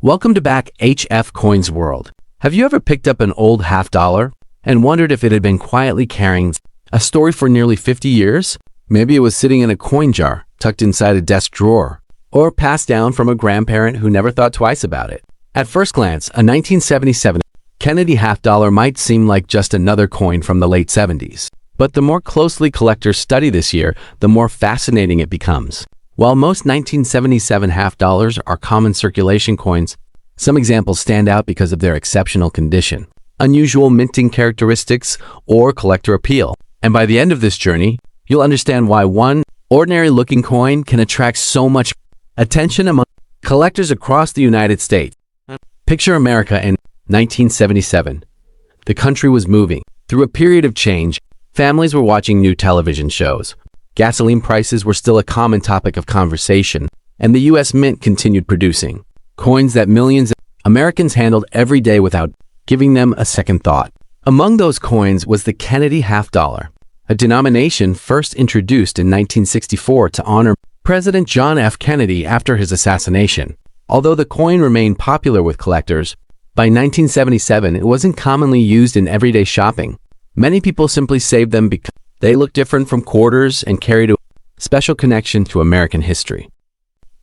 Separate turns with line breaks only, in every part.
Welcome to back HF Coins World. Have you ever picked up an old half dollar and wondered if it had been quietly carrying a story for nearly 50 years? Maybe it was sitting in a coin jar, tucked inside a desk drawer, or passed down from a grandparent who never thought twice about it. At first glance, a 1977 Kennedy half dollar might seem like just another coin from the late 70s. But the more closely collectors study this year, the more fascinating it becomes. While most 1977 half dollars are common circulation coins, some examples stand out because of their exceptional condition, unusual minting characteristics, or collector appeal. And by the end of this journey, you'll understand why one ordinary-looking coin can attract so much attention among collectors across the United States. Picture America in 1977. The country was moving through a period of change. Families were watching new television shows. Gasoline prices were still a common topic of conversation, and the U.S. Mint continued producing coins that millions of Americans handled every day without giving them a second thought. Among those coins was the Kennedy half dollar, a denomination first introduced in 1964 to honor President John F. Kennedy after his assassination. Although the coin remained popular with collectors, by 1977 it wasn't commonly used in everyday shopping. Many people simply saved them because they looked different from quarters and carried a special connection to American history.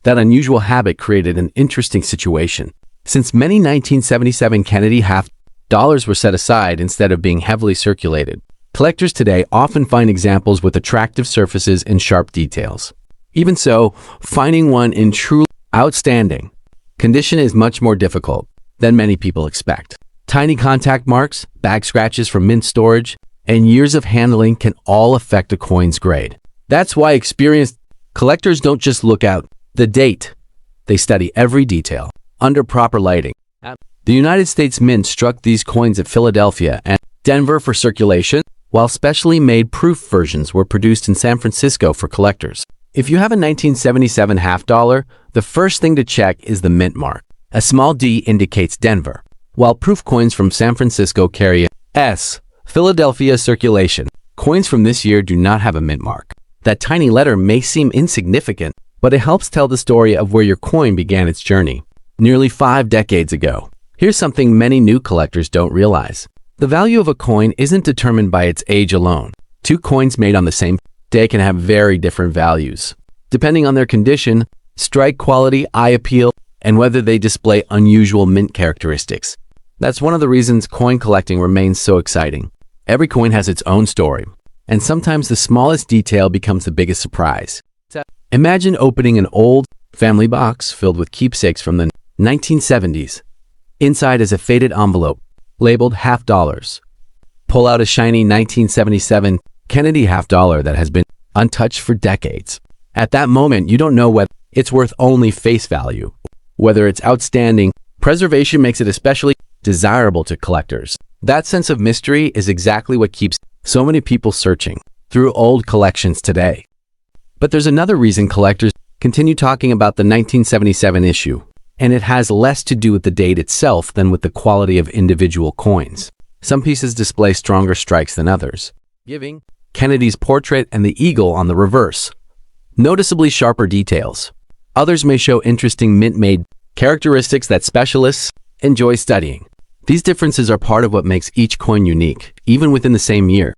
That unusual habit created an interesting situation. Since many 1977 Kennedy half dollars were set aside instead of being heavily circulated, collectors today often find examples with attractive surfaces and sharp details. Even so, finding one in truly outstanding condition is much more difficult than many people expect. Tiny contact marks, bag scratches from mint storage, and years of handling can all affect a coin's grade. That's why experienced collectors don't just look at the date. They study every detail. Under proper lighting, the United States Mint struck these coins at Philadelphia and Denver for circulation, while specially made proof versions were produced in San Francisco for collectors. If you have a 1977 half dollar, the first thing to check is the mint mark. A small D indicates Denver, while proof coins from San Francisco carry a S, Philadelphia circulation. Coins from this year do not have a mint mark. That tiny letter may seem insignificant, but it helps tell the story of where your coin began its journey, nearly 5 decades ago. Here's something many new collectors don't realize. The value of a coin isn't determined by its age alone. 2 coins made on the same day can have very different values, depending on their condition, strike quality, eye appeal, and whether they display unusual mint characteristics. That's one of the reasons coin collecting remains so exciting. Every coin has its own story, and sometimes the smallest detail becomes the biggest surprise. Imagine opening an old family box filled with keepsakes from the 1970s. Inside is a faded envelope labeled half dollars. Pull out a shiny 1977 Kennedy half dollar that has been untouched for decades. At that moment, you don't know whether it's worth only face value, whether it's outstanding. Preservation makes it especially desirable to collectors. That sense of mystery is exactly what keeps so many people searching through old collections today. But there's another reason collectors continue talking about the 1977 issue, and it has less to do with the date itself than with the quality of individual coins. Some pieces display stronger strikes than others, giving Kennedy's portrait and the eagle on the reverse noticeably sharper details. Others may show interesting mint-made characteristics that specialists enjoy studying. These differences are part of what makes each coin unique, even within the same year.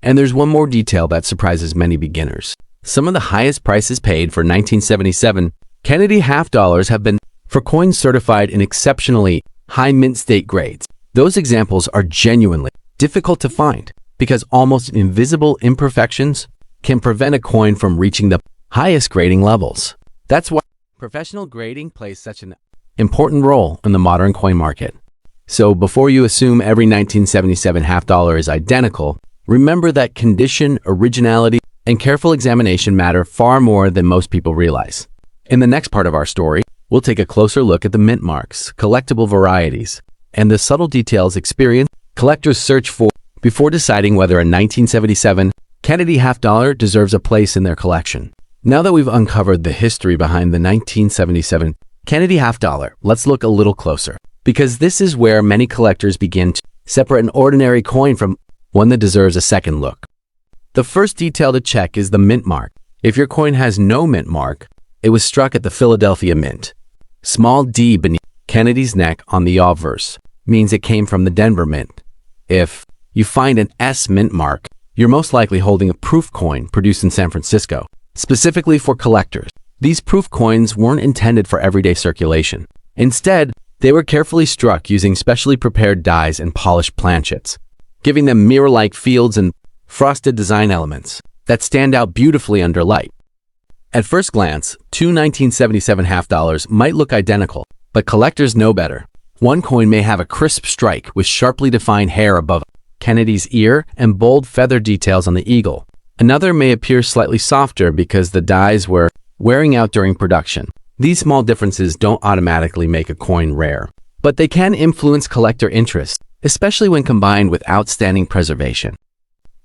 And there's one more detail that surprises many beginners. Some of the highest prices paid for 1977 Kennedy half dollars have been for coins certified in exceptionally high mint state grades. Those examples are genuinely difficult to find because almost invisible imperfections can prevent a coin from reaching the highest grading levels. That's why professional grading plays such an important role in the modern coin market. So before you assume every 1977 half dollar is identical, remember that condition, originality, and careful examination matter far more than most people realize. In the next part of our story, we'll take a closer look at the mint marks, collectible varieties, and the subtle details experienced collectors search for before deciding whether a 1977 Kennedy half dollar deserves a place in their collection. Now that we've uncovered the history behind the 1977 Kennedy half dollar, let's look a little closer, because this is where many collectors begin to separate an ordinary coin from one that deserves a second look. The first detail to check is the mint mark. If your coin has no mint mark, it was struck at the Philadelphia Mint. Small d beneath Kennedy's neck on the obverse means it came from the Denver Mint. If you find an S mint mark, you're most likely holding a proof coin produced in San Francisco, specifically for collectors. These proof coins weren't intended for everyday circulation. Instead, they were carefully struck using specially prepared dies and polished planchets, giving them mirror-like fields and frosted design elements that stand out beautifully under light. At first glance, two 1977 half dollars might look identical, but collectors know better. One coin may have a crisp strike with sharply defined hair above Kennedy's ear and bold feather details on the eagle. Another may appear slightly softer because the dies were wearing out during production. These small differences don't automatically make a coin rare, but they can influence collector interest, especially when combined with outstanding preservation.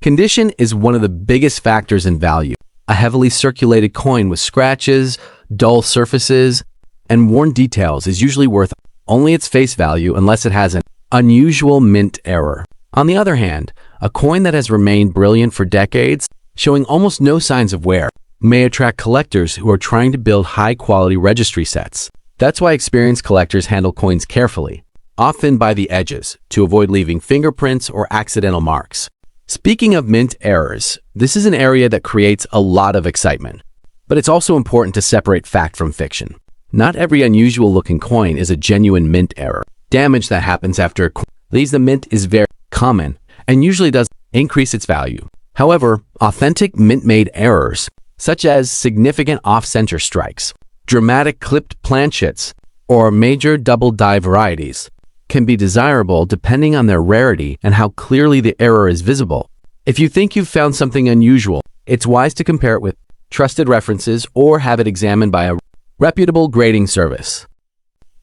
Condition is one of the biggest factors in value. A heavily circulated coin with scratches, dull surfaces, and worn details is usually worth only its face value unless it has an unusual mint error. On the other hand, a coin that has remained brilliant for decades, showing almost no signs of wear, may attract collectors who are trying to build high-quality registry sets. That's why experienced collectors handle coins carefully, often by the edges, to avoid leaving fingerprints or accidental marks. Speaking of mint errors, this is an area that creates a lot of excitement. But it's also important to separate fact from fiction. Not every unusual-looking coin is a genuine mint error. Damage that happens after a coin leaves the mint is very common and usually does increase its value. However, authentic mint-made errors, such as significant off-center strikes, dramatic clipped planchets, or major double die varieties, can be desirable depending on their rarity and how clearly the error is visible. If you think you've found something unusual, it's wise to compare it with trusted references or have it examined by a reputable grading service.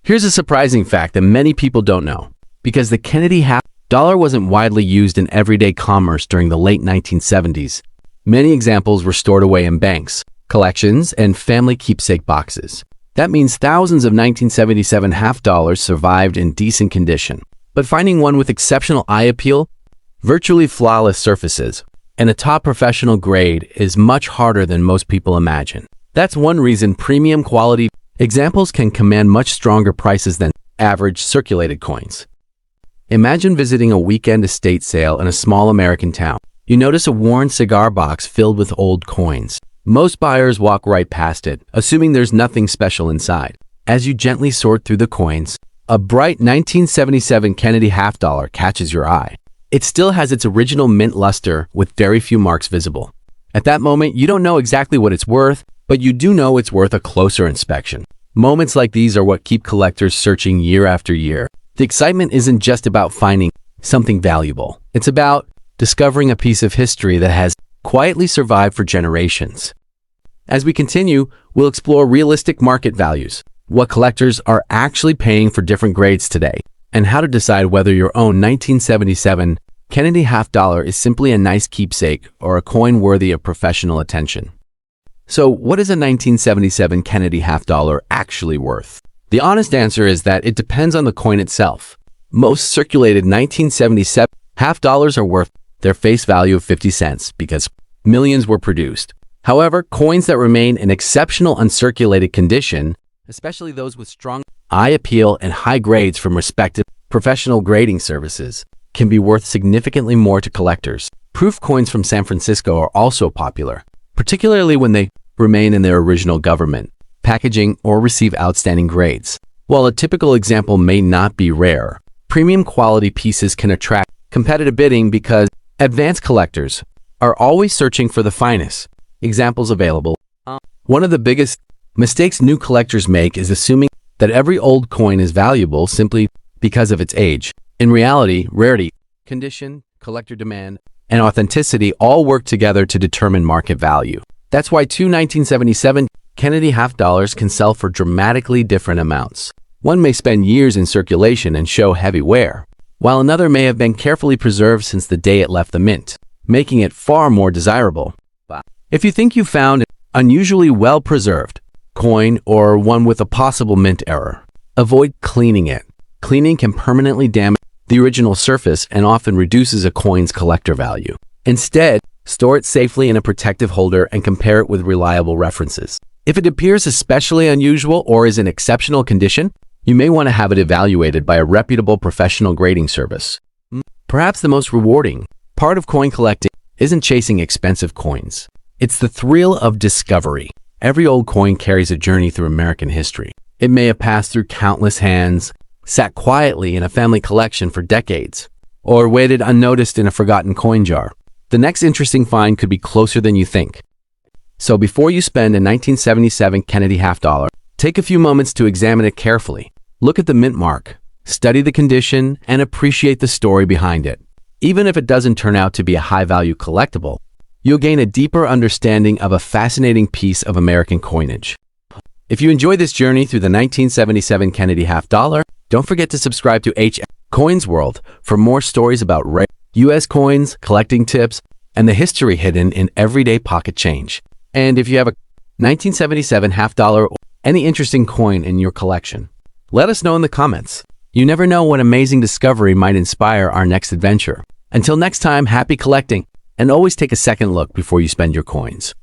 Here's a surprising fact that many people don't know. Because the Kennedy half dollar wasn't widely used in everyday commerce during the late 1970s, many examples were stored away in banks, collections, and family keepsake boxes. That means thousands of 1977 half dollars survived in decent condition. But finding one with exceptional eye appeal, virtually flawless surfaces, and a top professional grade is much harder than most people imagine. That's one reason premium quality examples can command much stronger prices than average circulated coins. Imagine visiting a weekend estate sale in a small American town. You notice a worn cigar box filled with old coins. Most buyers walk right past it, assuming there's nothing special inside. As you gently sort through the coins, a bright 1977 Kennedy half dollar catches your eye. It still has its original mint luster with very few marks visible. At that moment, you don't know exactly what it's worth, but you do know it's worth a closer inspection. Moments like these are what keep collectors searching year after year. The excitement isn't just about finding something valuable. It's about discovering a piece of history that has quietly survived for generations. As we continue, we'll explore realistic market values, what collectors are actually paying for different grades today, and how to decide whether your own 1977 Kennedy half dollar is simply a nice keepsake or a coin worthy of professional attention. So, what is a 1977 Kennedy half dollar actually worth? The honest answer is that it depends on the coin itself. Most circulated 1977 half dollars are worth their face value of 50 cents because millions were produced. However, coins that remain in exceptional uncirculated condition, especially those with strong eye appeal and high grades from respected professional grading services, can be worth significantly more to collectors. Proof coins from San Francisco are also popular, particularly when they remain in their original government packaging or receive outstanding grades. While a typical example may not be rare, premium quality pieces can attract competitive bidding because advanced collectors are always searching for the finest examples available. One of the biggest mistakes new collectors make is assuming that every old coin is valuable simply because of its age. In reality, rarity, condition, collector demand, and authenticity all work together to determine market value. That's why two 1977 Kennedy half dollars can sell for dramatically different amounts. One may spend years in circulation and show heavy wear, while another may have been carefully preserved since the day it left the mint, making it far more desirable. If you think you found an unusually well-preserved coin or one with a possible mint error, avoid cleaning it. Cleaning can permanently damage the original surface and often reduces a coin's collector value. Instead, store it safely in a protective holder and compare it with reliable references. If it appears especially unusual or is in exceptional condition, you may want to have it evaluated by a reputable professional grading service. Perhaps the most rewarding part of coin collecting isn't chasing expensive coins. It's the thrill of discovery. Every old coin carries a journey through American history. It may have passed through countless hands, sat quietly in a family collection for decades, or waited unnoticed in a forgotten coin jar. The next interesting find could be closer than you think. So before you spend a 1977 Kennedy half-dollar, take a few moments to examine it carefully. Look at the mint mark, study the condition, and appreciate the story behind it. Even if it doesn't turn out to be a high-value collectible, you'll gain a deeper understanding of a fascinating piece of American coinage. If you enjoyed this journey through the 1977 Kennedy half-dollar, don't forget to subscribe to HF Coins World for more stories about rare U.S. coins, collecting tips, and the history hidden in everyday pocket change. And if you have a 1977 half-dollar or any interesting coin in your collection, let us know in the comments. You never know what amazing discovery might inspire our next adventure. Until next time, happy collecting, and always take a second look before you spend your coins.